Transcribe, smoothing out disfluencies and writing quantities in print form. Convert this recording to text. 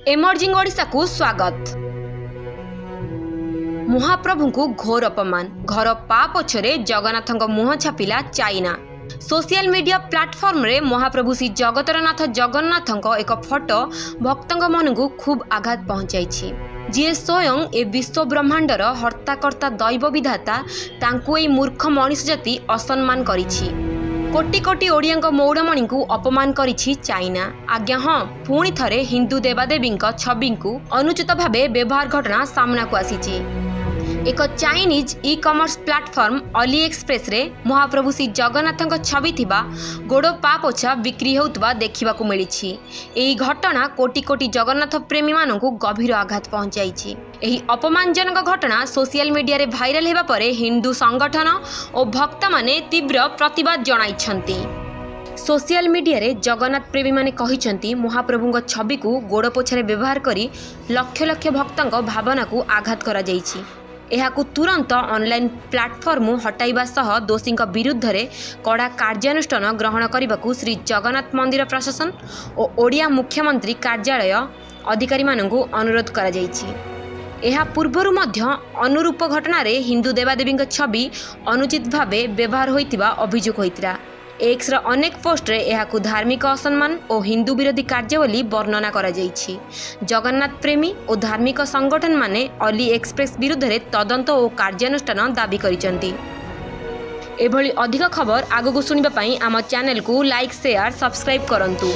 Emerging Odisha को स्वागत। महाप्रभु को घोर अपमान, घर पा पछरे जगन्नाथ मुह छापिला चाइना। सोशल मीडिया प्लाटफॉर्म रे महाप्रभु श्री जगतरनाथ जगन्नाथ एक फोटो भक्तों मन को खूब आघात पहुंचाई, जी स्वयं ए विश्व ब्रह्मांडर हर्ताकर्ता दैव विधाता तांकु ए मूर्ख मनीष जाति असम्मान करिछि। कोटी कोटी ओडिया मौड़मणि को अपमान करिछि चाइना। आज्ञा हाँ, पुणी थरे हिंदू देवादेवी छवि को अनुचित भावे व्यवहार घटना सामना को आसीछि। एक Chinese e commerce platform Ali express रे महाप्रभु श्री जगन्नाथ छवि थिबा गोड़ पा पोछा बिक्री होउतबा देखिबाकू मिलिछि। एही घटना कोटी कोटी जगन्नाथ प्रेमी मानकू गभीर आघात पहुंचाइछि। एही अपमानजनक घटना सोशल मीडिया रे भाइराल हेबा परे हिंदू संगठन और भक्त माने तीव्र प्रतिवाद जणाइछन्ति। सोशल मीडिया रे जगन्नाथ प्रेमी माने कहिछन्ति महाप्रभुଙ୍କ छवि को गोड़ पोछारे व्यवहार करी लक्ष लक्ष भक्तଙ୍କ भावना को आघात करा जाइछि। एहाकु तुरंत ऑनलाइन प्लाटफॉर्म हटाइबा सह दोषी विरुद्ध रे कड़ा कार्यानुष्ठान ग्रहण करने श्री जगन्नाथ मंदिर प्रशासन और ओडिया मुख्यमंत्री कार्यालय अधिकारी मानकु अनुरोध करा जाइछि। एहा पूर्वरु मध्य अनुरूप घटना रे हिंदू देवादेवी छवि अनुचित भावे व्यवहार होइतिबा अभियोग होइतिरा। एक्स र अनेक पोस्ट रे एहाकु धार्मिक असम्मान और हिंदू विरोधी कार्य बोली वर्णना करा जाइछि। जगन्नाथ प्रेमी और धार्मिक संगठन माने अली एक्सप्रेस विरुद्ध रे तदंत और कार्यानुष्ठान दाबी करिसंती। एभली अधिक खबर आगु सुनिबा पई आम चैनल को लाइक शेयर सब्सक्राइब करंतु।